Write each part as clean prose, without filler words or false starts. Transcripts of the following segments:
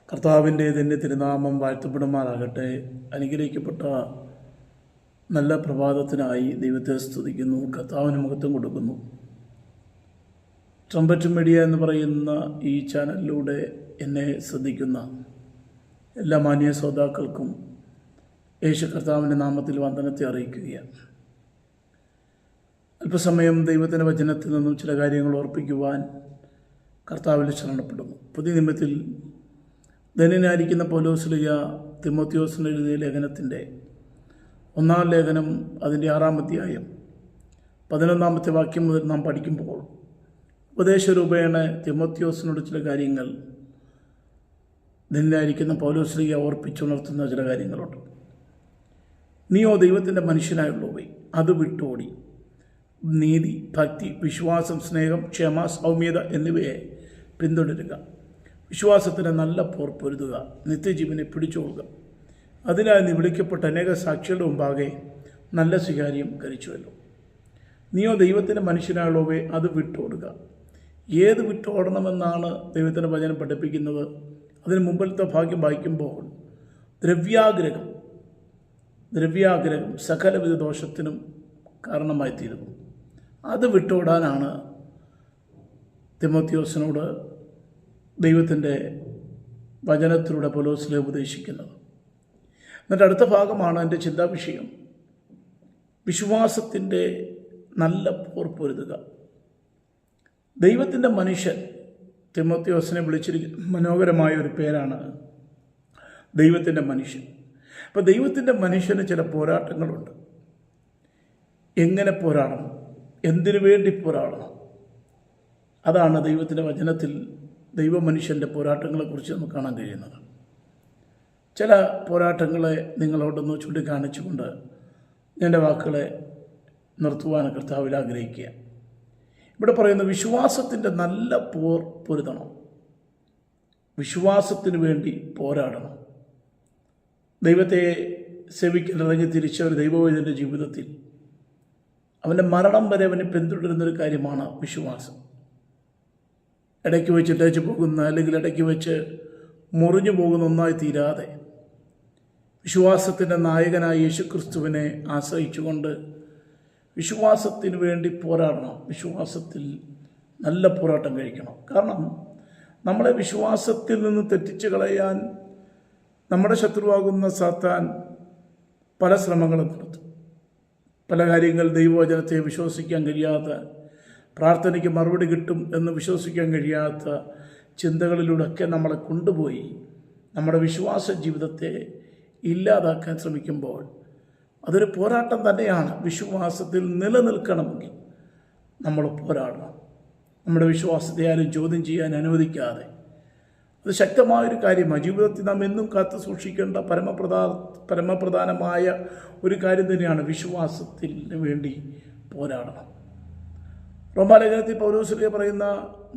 കർത്താവിൻ്റെ തന്നെ തിരുനാമം വാഴ്ത്തപ്പെടുമാറാകട്ടെ. അനുഗ്രഹിക്കപ്പെട്ട നല്ല പ്രഭാതത്തിനായി ദൈവത്തെ സ്തുതിക്കുന്നു, കർത്താവിന് മഹത്വം കൊടുക്കുന്നു. ട്രംപറ്റ് മീഡിയ എന്ന് പറയുന്ന ഈ ചാനലിലൂടെ എന്നെ ശ്രദ്ധിക്കുന്ന എല്ലാ മാന്യ ശ്രോതാക്കൾക്കും യേശു കർത്താവിൻ്റെ നാമത്തിൽ വന്ദനത്തെ അറിയിക്കുകയാണ്. അല്പസമയം ദൈവത്തിൻ്റെ വചനത്തിൽ നിന്നും ചില കാര്യങ്ങൾ ഓർപ്പിക്കുവാൻ കർത്താവിൽ ശരണപ്പെടുന്നു. പുതിയ നിയമത്തിൽ ധന്യനായിരിക്കുന്ന പൗലോസ്ലീഹ തിമോത്തിയോസിന് എഴുതിയ ലേഖനത്തിൻ്റെ 1-ാം ലേഖനം അതിൻ്റെ 6-ാം അധ്യായം 11-ാമത്തെ വാക്യം മുതൽ നാം പഠിക്കുമ്പോൾ ഉപദേശരൂപേണ തിമോത്തിയോസിനോട് ചില കാര്യങ്ങൾ ധന്യനായിരിക്കുന്ന പൗലോസ്ലീഹ ഓർപ്പിച്ചുണർത്തുന്ന ചില കാര്യങ്ങളുണ്ട്. നീയോ ദൈവത്തിൻ്റെ മനുഷ്യനായുള്ളവേ, അത് വിട്ടോടി നീതി, ഭക്തി, വിശ്വാസം, സ്നേഹം, ക്ഷമ, സൗമ്യത എന്നിവയെ പിന്തുടരുക. വിശ്വാസത്തിന് നല്ല പോർ പൊരുതുക, നിത്യജീവനെ പിടിച്ചുകൊള്ളുക. അതിനായി നീ വിളിക്കപ്പെട്ട അനേക സാക്ഷികളുടെ മുമ്പാകെ നല്ല സ്വീകാര്യം കഴിച്ചുവല്ലോ. നീയോ ദൈവത്തിൻ്റെ മനുഷ്യനായുള്ളവേ, അത് വിട്ടോടുക. ഏത് വിട്ടോടണമെന്നാണ് ദൈവത്തിൻ്റെ വചനം പഠിപ്പിക്കുന്നത്? അതിന് മുമ്പിലത്തെ ഭാഗ്യം വായിക്കുമ്പോൾ ദ്രവ്യാഗ്രഹം സകലവിധ ദോഷത്തിനും കാരണമായിത്തീരുന്നു. അത് വിട്ടോടാനാണ് തിമോത്തിയോസിനോട് ദൈവത്തിൻ്റെ വചനത്തിലൂടെ പൗലോസ്ലീഹ ഉപദേശിക്കുന്നത്. എന്നിട്ട് അടുത്ത ഭാഗമാണ് എൻ്റെ ചിന്താവിഷയം. വിശ്വാസത്തിൻ്റെ നല്ല പോർ പൊരുതുക. ദൈവത്തിൻ്റെ മനുഷ്യൻ തിമോത്തിയോസിനെ വിളിച്ചിരിക്കുന്ന മനോഹരമായ ഒരു പേരാണ് ദൈവത്തിൻ്റെ മനുഷ്യൻ. അപ്പോൾ ദൈവത്തിൻ്റെ മനുഷ്യന് ചില പോരാട്ടങ്ങളുണ്ട്. എങ്ങനെ പോരാടണം, എന്തിനു വേണ്ടി പോരാടണം, അതാണ് ദൈവത്തിൻ്റെ വചനത്തിൽ ദൈവമനുഷ്യൻ്റെ പോരാട്ടങ്ങളെക്കുറിച്ച് നമുക്ക് കാണാൻ കഴിയുന്നത്. ചില പോരാട്ടങ്ങളെ നിങ്ങളോടൊന്ന് ചൂണ്ടിക്കാണിച്ചുകൊണ്ട് എൻ്റെ വാക്കുകളെ നിർത്തുവാൻ കർത്താവിൽ ആഗ്രഹിക്കുക. ഇവിടെ പറയുന്ന വിശ്വാസത്തിൻ്റെ നല്ല പോർ പൊരുതണം, വിശ്വാസത്തിന് വേണ്ടി പോരാടണം. ദൈവത്തെ സേവിക്കാൻ ഇറങ്ങി തിരിച്ച ഒരു ദൈവവൈദ്യൻ്റെ ജീവിതത്തിൽ അവൻ്റെ മരണം വരെ അവനെ പിന്തുടരുന്നൊരു കാര്യമാണ് വിശ്വാസം. ഇടയ്ക്ക് വെച്ച് ഇട്ടേച്ച് പോകുന്ന, അല്ലെങ്കിൽ ഇടയ്ക്ക് വെച്ച് മുറിഞ്ഞു പോകുന്ന ഒന്നായി തീരാതെ വിശ്വാസത്തിൻ്റെ നായകനായ യേശുക്രിസ്തുവിനെ ആശ്രയിച്ചുകൊണ്ട് വിശ്വാസത്തിന് വേണ്ടി പോരാടണം. വിശ്വാസത്തിൽ നല്ല പോരാട്ടം കഴിക്കണം. കാരണം നമ്മളെ വിശ്വാസത്തിൽ നിന്ന് തെറ്റിച്ച് കളയാൻ നമ്മുടെ ശത്രുവാകുന്ന സാത്താൻ പല ശ്രമങ്ങളും നടത്തും. പല കാര്യങ്ങൾ ദൈവവചനത്തെ വിശ്വസിക്കാൻ കഴിയാത്ത, പ്രാർത്ഥനയ്ക്ക് മറുപടി കിട്ടും എന്ന് വിശ്വസിക്കാൻ കഴിയാത്ത ചിന്തകളിലൂടെയൊക്കെ നമ്മളെ കൊണ്ടുപോയി നമ്മുടെ വിശ്വാസ ജീവിതത്തെ ഇല്ലാതാക്കാൻ ശ്രമിക്കുമ്പോൾ അതൊരു പോരാട്ടം തന്നെയാണ്. വിശ്വാസത്തിൽ നിലനിൽക്കണമെങ്കിൽ നമ്മൾ പോരാടണം. നമ്മുടെ വിശ്വാസത്തെ ആരും ചോദ്യം ചെയ്യാൻ അനുവദിക്കാതെ. അത് ശക്തമായൊരു കാര്യമാണ്. ജീവിതത്തിൽ നാം എന്നും കാത്തു സൂക്ഷിക്കേണ്ട പരമപ്രധാനമായ ഒരു കാര്യം തന്നെയാണ് വിശ്വാസത്തിന് വേണ്ടി പോരാടണം. റോമാലേഖനത്തിൽ പൗലോസ്ലീഹ പറയുന്ന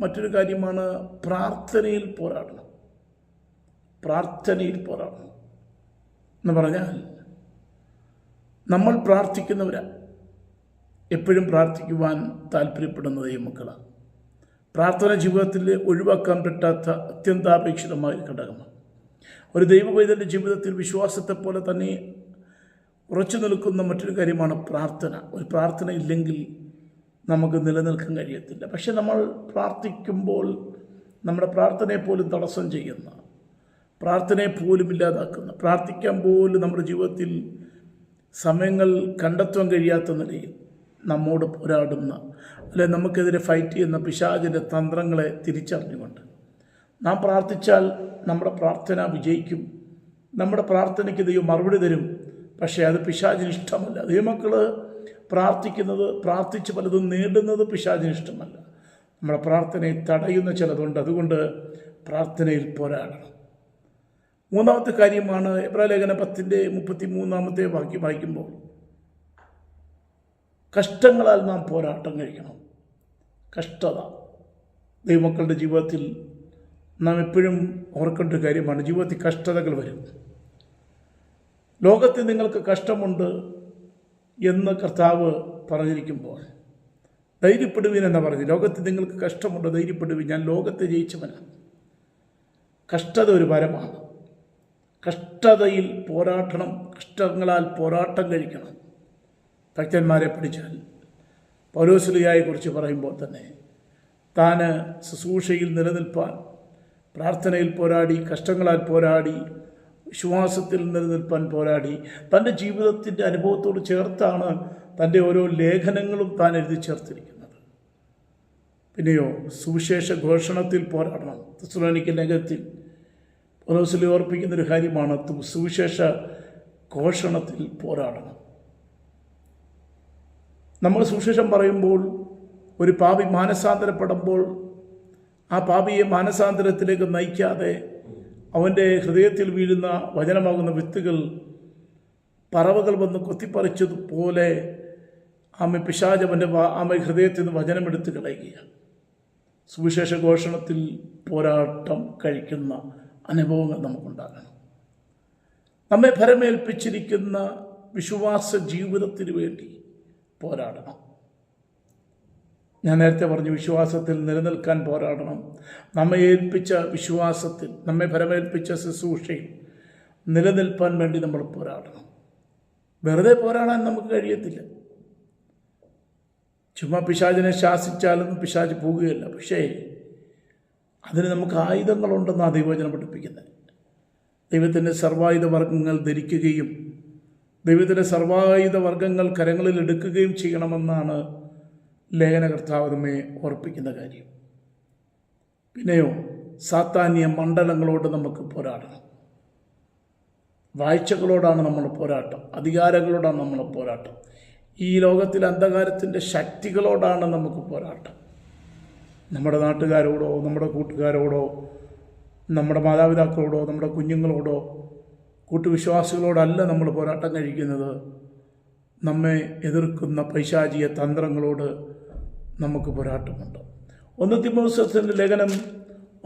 മറ്റൊരു കാര്യമാണ് പ്രാർത്ഥനയിൽ പോരാടണം. പ്രാർത്ഥനയിൽ പോരാടണം എന്ന് പറഞ്ഞാൽ നമ്മൾ പ്രാർത്ഥിക്കുന്നവരാണ്, എപ്പോഴും പ്രാർത്ഥിക്കുവാൻ താല്പര്യപ്പെടുന്ന ദൈവമക്കളാണ്. പ്രാർത്ഥന ജീവിതത്തിൽ ഒഴിവാക്കാൻ പറ്റാത്ത അത്യന്താപേക്ഷിതമായ ഒരു ഘടകമാണ്. ഒരു ദൈവവൈദ്യൻ്റെ ജീവിതത്തിൽ വിശ്വാസത്തെ പോലെ തന്നെ ഉറച്ചു നിൽക്കുന്ന മറ്റൊരു കാര്യമാണ് പ്രാർത്ഥന. ഒരു പ്രാർത്ഥന ഇല്ലെങ്കിൽ നമുക്ക് നിലനിൽക്കാൻ കഴിയത്തില്ല. പക്ഷെ നമ്മൾ പ്രാർത്ഥിക്കുമ്പോൾ നമ്മുടെ പ്രാർത്ഥനയെ പോലും തടസ്സം ചെയ്യുന്ന, പ്രാർത്ഥനയെ പോലും ഇല്ലാതാക്കുന്ന, പ്രാർത്ഥിക്കാൻ പോലും നമ്മുടെ ജീവിതത്തിൽ സമയങ്ങൾ കണ്ടെത്താൻ കഴിയാത്ത നിലയിൽ നമ്മോട് പോരാടുന്ന, അല്ലെ നമുക്കെതിരെ ഫൈറ്റ് ചെയ്യുന്ന പിശാചിൻ്റെ തന്ത്രങ്ങളെ തിരിച്ചറിഞ്ഞുകൊണ്ട് നാം പ്രാർത്ഥിച്ചാൽ നമ്മുടെ പ്രാർത്ഥന വിജയിക്കും. നമ്മുടെ പ്രാർത്ഥനയ്ക്ക് ദൈവം മറുപടി തരും. പക്ഷേ അത് പിശാചിന് ഇഷ്ടമല്ല. ദൈവമക്കൾ പ്രാർത്ഥിക്കുന്നത്, പ്രാർത്ഥിച്ച് പലതും നേടുന്നത് പിശാചിന് ഇഷ്ടമല്ല. നമ്മുടെ പ്രാർത്ഥനയെ തടയുന്ന ചിലതുണ്ട്. അതുകൊണ്ട് പ്രാർത്ഥനയിൽ പോരാടണം. മൂന്നാമത്തെ കാര്യമാണ് എബ്രായലേഖനം 10:33 വാക്യം വായിക്കുമ്പോൾ കഷ്ടങ്ങളാൽ നാം പോരാട്ടം കഴിക്കണം. കഷ്ടത ദൈവമക്കളുടെ ജീവിതത്തിൽ നാം എപ്പോഴും ഓർക്കേണ്ട ഒരു കാര്യമാണ്. ജീവിതത്തിൽ കഷ്ടതകൾ വരും. ലോകത്തിൽ നിങ്ങൾക്ക് കഷ്ടമുണ്ട് എന്ന് കർത്താവ് പറഞ്ഞിരിക്കുമ്പോൾ ധൈര്യപ്പെടുവീൻ എന്ന് പറഞ്ഞു. ലോകത്തിൽ നിങ്ങൾക്ക് കഷ്ടമുണ്ട്, ധൈര്യപ്പെടുവീൻ, ഞാൻ ലോകത്തെ ജയിച്ചവനാണ്. കഷ്ടത ഒരു വരമാണ്. കഷ്ടതയിൽ പോരാടണം, കഷ്ടങ്ങളാൽ പോരാട്ടം കഴിക്കണം. ഭക്തന്മാരെ പഠിച്ചാൽ പൗലോസ്ലീഹായെക്കുറിച്ച് പറയുമ്പോൾ തന്നെ താൻ ശുശ്രൂഷയിൽ നിലനിൽപ്പാൻ പ്രാർത്ഥനയിൽ പോരാടി, കഷ്ടങ്ങളാൽ പോരാടി, വിശ്വാസത്തിൽ നിലനിൽപ്പാൻ പോരാടി, തൻ്റെ ജീവിതത്തിൻ്റെ അനുഭവത്തോട് ചേർത്താണ് തൻ്റെ ഓരോ ലേഖനങ്ങളും താൻ എഴുതി ചേർത്തിരിക്കുന്നത്. പിന്നെയോ സുവിശേഷ ഘോഷണത്തിൽ പോരാടണം. തെസ്സലോനിക്ക ലേഖനത്തിൽ പൗലോസ്ലീഹ ഓർപ്പിക്കുന്നൊരു കാര്യമാണ് സുവിശേഷ ഘോഷണത്തിൽ പോരാടണം. നമ്മൾ സുവിശേഷം പറയുമ്പോൾ ഒരു പാപി മാനസാന്തരപ്പെടുമ്പോൾ ആ പാപിയെ മാനസാന്തരത്തിലേക്ക് നയിക്കാതെ അവൻ്റെ ഹൃദയത്തിൽ വീഴുന്ന വചനമാകുന്ന വിത്തുകൾ പറവകൾ വന്ന് കൊത്തിപ്പറിച്ചതുപോലെ പിശാച് അവൻ്റെ ഹൃദയത്തിൽ നിന്ന് വചനമെടുത്ത് കളയുകയാണ്. സുവിശേഷ ഘോഷണത്തിൽ പോരാട്ടം കഴിക്കുന്ന അനുഭവങ്ങൾ നമുക്കുണ്ടാകണം. നമ്മെ ഭരമേൽപ്പിച്ചിരിക്കുന്ന വിശ്വാസ ജീവിതത്തിന് വേണ്ടി പോരാടണം. ഞാൻ നേരത്തെ പറഞ്ഞു, വിശ്വാസത്തിൽ നിലനിൽക്കാൻ പോരാടണം. നമ്മെ ഏൽപ്പിച്ച വിശ്വാസത്തിൽ, നമ്മെ ഭരമേൽപ്പിച്ച ശുശ്രൂഷയിൽ നിലനിൽപ്പാൻ വേണ്ടി നമ്മൾ പോരാടണം. വെറുതെ പോരാടാൻ നമുക്ക് കഴിയത്തില്ല. ചുമ്മാ പിശാചിനെ ശാസിച്ചാലൊന്നും പിശാച് പോകുകയല്ല. പക്ഷേ അതിന് നമുക്ക് ആയുധങ്ങളുണ്ടെന്നാണ് ദൈവവചനം പഠിപ്പിക്കുന്നത്. ദൈവത്തിൻ്റെ സർവായുധ വർഗ്ഗങ്ങൾ ധരിക്കുകയും ദൈവത്തിൻ്റെ സർവായുധ വർഗ്ഗങ്ങൾ കരങ്ങളിൽ എടുക്കുകയും ചെയ്യണമെന്നാണ് ലേഖനകർത്താവ് നമ്മെ ഓർപ്പിക്കുന്ന കാര്യം. പിന്നെയോ സാത്താന്യ മണ്ഡലങ്ങളോട് നമുക്ക് പോരാടണം. വാഴ്ചകളോടാണ് നമ്മൾ പോരാട്ടം, അധികാരങ്ങളോടാണ് നമ്മൾ പോരാട്ടം. ഈ ലോകത്തിലെ അന്ധകാരത്തിൻ്റെ ശക്തികളോടാണ് നമുക്ക് പോരാട്ടം. നമ്മുടെ നാട്ടുകാരോടോ, നമ്മുടെ കൂട്ടുകാരോടോ, നമ്മുടെ മാതാപിതാക്കളോടോ, നമ്മുടെ കുഞ്ഞുങ്ങളോടോ, കൂട്ടുവിശ്വാസികളോടല്ല നമ്മൾ പോരാട്ടം കഴിക്കുന്നത്. നമ്മെ എതിർക്കുന്ന പൈശാചിക തന്ത്രങ്ങളോട് നമുക്ക് പോരാട്ടമുണ്ട്. 1 തിമോഥെയോസിന്റെ ലേഖനം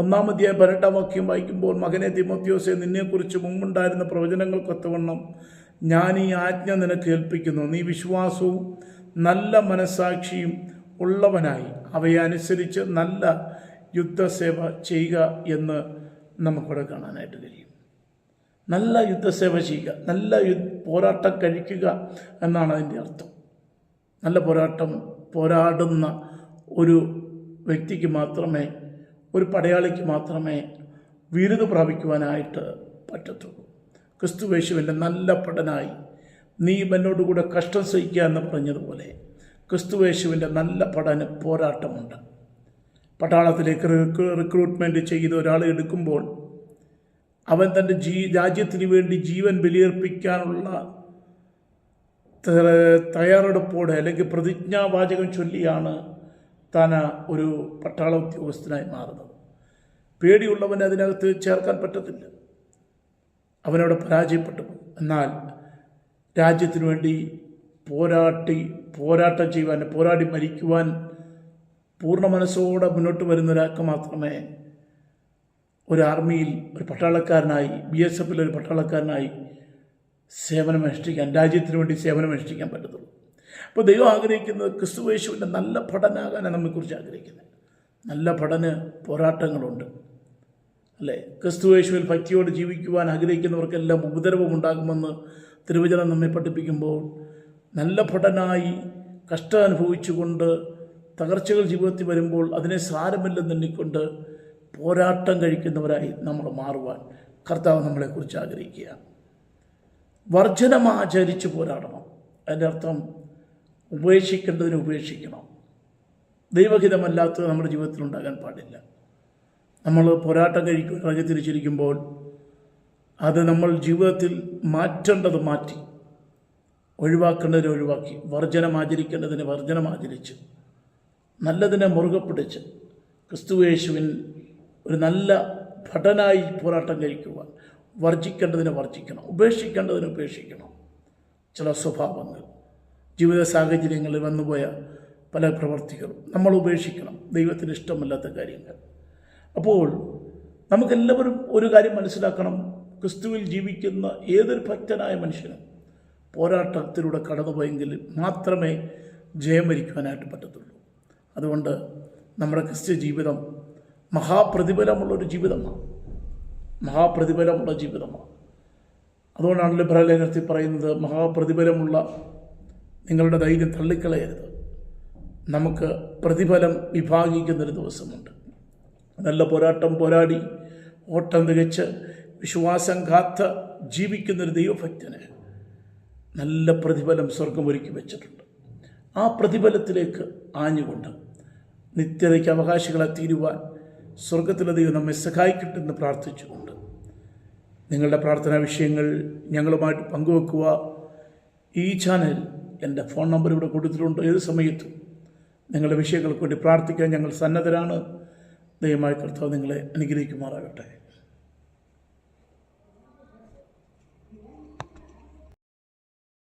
1-ാം അധ്യായം 18-ാം വാക്യം വായിക്കുമ്പോൾ, മകനെ തിമോഥെയോസേ, നിന്നെക്കുറിച്ച് മുമ്പുണ്ടായിരുന്ന പ്രവചനങ്ങൾക്കൊത്തവണ്ണം ഞാൻ ഈ ആജ്ഞ നിനക്ക് ഏൽപ്പിക്കുന്നു. നീ വിശ്വാസവും നല്ല മനസ്സാക്ഷിയും ഉള്ളവനായി അവയെ അനുസരിച്ച് നല്ല യുദ്ധസേവ ചെയ്യുക എന്ന് നമുക്കിവിടെ കാണാനായിട്ട് കഴിയും. നല്ല യുദ്ധസേവ ചെയ്യുക, നല്ല പോരാട്ടം കഴിക്കുക എന്നാണ് അതിൻ്റെ അർത്ഥം. നല്ല പോരാടുന്ന ഒരു വ്യക്തിക്ക് മാത്രമേ, ഒരു പടയാളിക്ക് മാത്രമേ വിരുദ് പ്രാപിക്കുവാനായിട്ട് പറ്റത്തുള്ളൂ. ക്രിസ്തുയേശുവിൻ്റെ നല്ല പടനായി നീ എന്നോടുകൂടെ കഷ്ടം സഹിക്കുക എന്ന് പറഞ്ഞതുപോലെ ക്രിസ്തുയേശുവിൻ്റെ നല്ല പോരാട്ടമുണ്ട്. പട്ടാളത്തിലേക്ക് റിക്രൂട്ട്മെൻറ്റ് ചെയ്ത് ഒരാളെ എടുക്കുമ്പോൾ അവൻ തൻ്റെ രാജ്യത്തിന് വേണ്ടി ജീവൻ ബലിയർപ്പിക്കാനുള്ള തയ്യാറെടുപ്പോടെ അല്ലെങ്കിൽ പ്രതിജ്ഞാവാചകം ചൊല്ലിയാണ് താൻ ഒരു പട്ടാള ഉദ്യോഗസ്ഥനായി മാറുന്നത്. പേടിയുള്ളവനെ അതിനകത്ത് ചേർക്കാൻ പറ്റത്തില്ല, അവനവിടെ പരാജയപ്പെട്ടു പോകും. എന്നാൽ രാജ്യത്തിനു വേണ്ടി പോരാട്ടം ചെയ്യുവാൻ, പോരാടി മരിക്കുവാൻ പൂർണ്ണ മനസ്സോടെ മുന്നോട്ട് വരുന്ന ഒരാൾക്ക് മാത്രമേ ഒരു ആർമിയിൽ ഒരു പട്ടാളക്കാരനായി, BSF ഒരു പട്ടാളക്കാരനായി സേവനമനുഷ്ഠിക്കാൻ, രാജ്യത്തിന് വേണ്ടി സേവനമനുഷ്ഠിക്കാൻ പറ്റത്തുള്ളൂ. അപ്പോൾ ദൈവം ആഗ്രഹിക്കുന്നത് ക്രിസ്തുയേശുവിൻ്റെ നല്ല പഠനാകാനാണ് നമ്മെക്കുറിച്ച് ആഗ്രഹിക്കുന്നത്. നല്ല പഠന പോരാട്ടങ്ങളുണ്ട് അല്ലേ? ക്രിസ്തുയേശുവിൽ ഭക്തിയോട് ജീവിക്കുവാൻ ആഗ്രഹിക്കുന്നവർക്കെല്ലാം ഉപദ്രവം ഉണ്ടാകുമെന്ന് തിരുവചനം നമ്മെ പഠിപ്പിക്കുമ്പോൾ, നല്ല പഠനായി കഷ്ടം അനുഭവിച്ചുകൊണ്ട് തകർച്ചകൾ ജീവിതത്തിൽ വരുമ്പോൾ അതിനെ സാരമില്ലെന്ന് എണ്ണിക്കൊണ്ട് പോരാട്ടം കഴിക്കുന്നവരായി നമ്മൾ മാറുവാൻ കർത്താവ് നമ്മളെക്കുറിച്ച് ആഗ്രഹിക്കുക. വർജനം ആചരിച്ച് പോരാടണം. അതിൻ്റെ അർത്ഥം ഉപേക്ഷിക്കേണ്ടതിന് ഉപേക്ഷിക്കണം. ദൈവഹിതമല്ലാത്തത് നമ്മുടെ ജീവിതത്തിൽ ഉണ്ടാകാൻ പാടില്ല. നമ്മൾ പോരാട്ടം കഴിക്കുവാൻ ഇറങ്ങി തിരിച്ചിരിക്കുമ്പോൾ അത് നമ്മൾ ജീവിതത്തിൽ മാറ്റേണ്ടത് മാറ്റി, ഒഴിവാക്കേണ്ടതിനെ ഒഴിവാക്കി, വർജനം ആചരിക്കേണ്ടതിന് വർജനം ആചരിച്ച്, നല്ലതിനെ മുറുകെ പിടിച്ച് ക്രിസ്തുയേശുവിൻ ഒരു നല്ല ഭടനായി പോരാട്ടം കഴിക്കുവാൻ, വർജിക്കേണ്ടതിനെ വർജിക്കണം, ഉപേക്ഷിക്കേണ്ടതിനെ ഉപേക്ഷിക്കണം. ചില സ്വഭാവങ്ങൾ, ജീവിത സാഹചര്യങ്ങളിൽ വന്നുപോയ പല പ്രവർത്തികളും നമ്മൾ ഉപേക്ഷിക്കണം, ദൈവത്തിന് ഇഷ്ടമല്ലാത്ത കാര്യങ്ങൾ. അപ്പോൾ നമുക്കെല്ലാവരും ഒരു കാര്യം മനസ്സിലാക്കണം, ക്രിസ്തുവിൽ ജീവിക്കുന്ന ഏതൊരു ഭക്തനായ മനുഷ്യനും പോരാട്ടത്തിലൂടെ കടന്നുപോയെങ്കിൽ മാത്രമേ ജയം വരിക്കുവാനായിട്ട് പറ്റത്തുള്ളൂ. അതുകൊണ്ട് നമ്മുടെ ക്രിസ്ത്യ ജീവിതം മഹാപ്രതിഫലമുള്ളൊരു ജീവിതമാണ്. മഹാപ്രതിഫലമുള്ള ജീവിതമാണ്. അതുകൊണ്ടാണ് ലിബ്രലേഖനത്തിൽ പറയുന്നത്, മഹാപ്രതിഫലമുള്ള നിങ്ങളുടെ ധൈര്യം തള്ളിക്കളയരുത്. നമുക്ക് പ്രതിഫലം വിഭാഗിക്കുന്നൊരു ദിവസമുണ്ട്. നല്ല പോരാട്ടം പോരാടി ഓട്ടം തികച്ച് വിശ്വാസം കാത്ത് ജീവിക്കുന്നൊരു ദൈവഭക്തന് നല്ല പ്രതിഫലം സ്വർഗം ഒരുക്കി വെച്ചിട്ടുണ്ട്. ആ പ്രതിഫലത്തിലേക്ക് ആഞ്ഞുകൊണ്ട് നിത്യതയ്ക്ക് അവകാശികളെ തീരുവാൻ സ്വർഗത്തിലെ ദൈവം നമ്മെ സഹായിക്കട്ടെന്ന് പ്രാർത്ഥിച്ചുകൊണ്ട് നിങ്ങളുടെ പ്രാർത്ഥനാ വിഷയങ്ങൾ ഞങ്ങളുമായിട്ട് പങ്കുവെക്കുക. ഈ ചാനൽ എൻ്റെ ഫോൺ നമ്പർ ഇവിടെ കൊടുത്തിട്ടുണ്ട്. ഏത് സമയത്തും നിങ്ങളുടെ വിഷയങ്ങൾക്ക് വേണ്ടി പ്രാർത്ഥിക്കാൻ ഞങ്ങൾ സന്നദ്ധരാണ്. ദൈവമായ കർത്താവ് നിങ്ങളെ അനുഗ്രഹിക്കുമാറാകട്ടെ.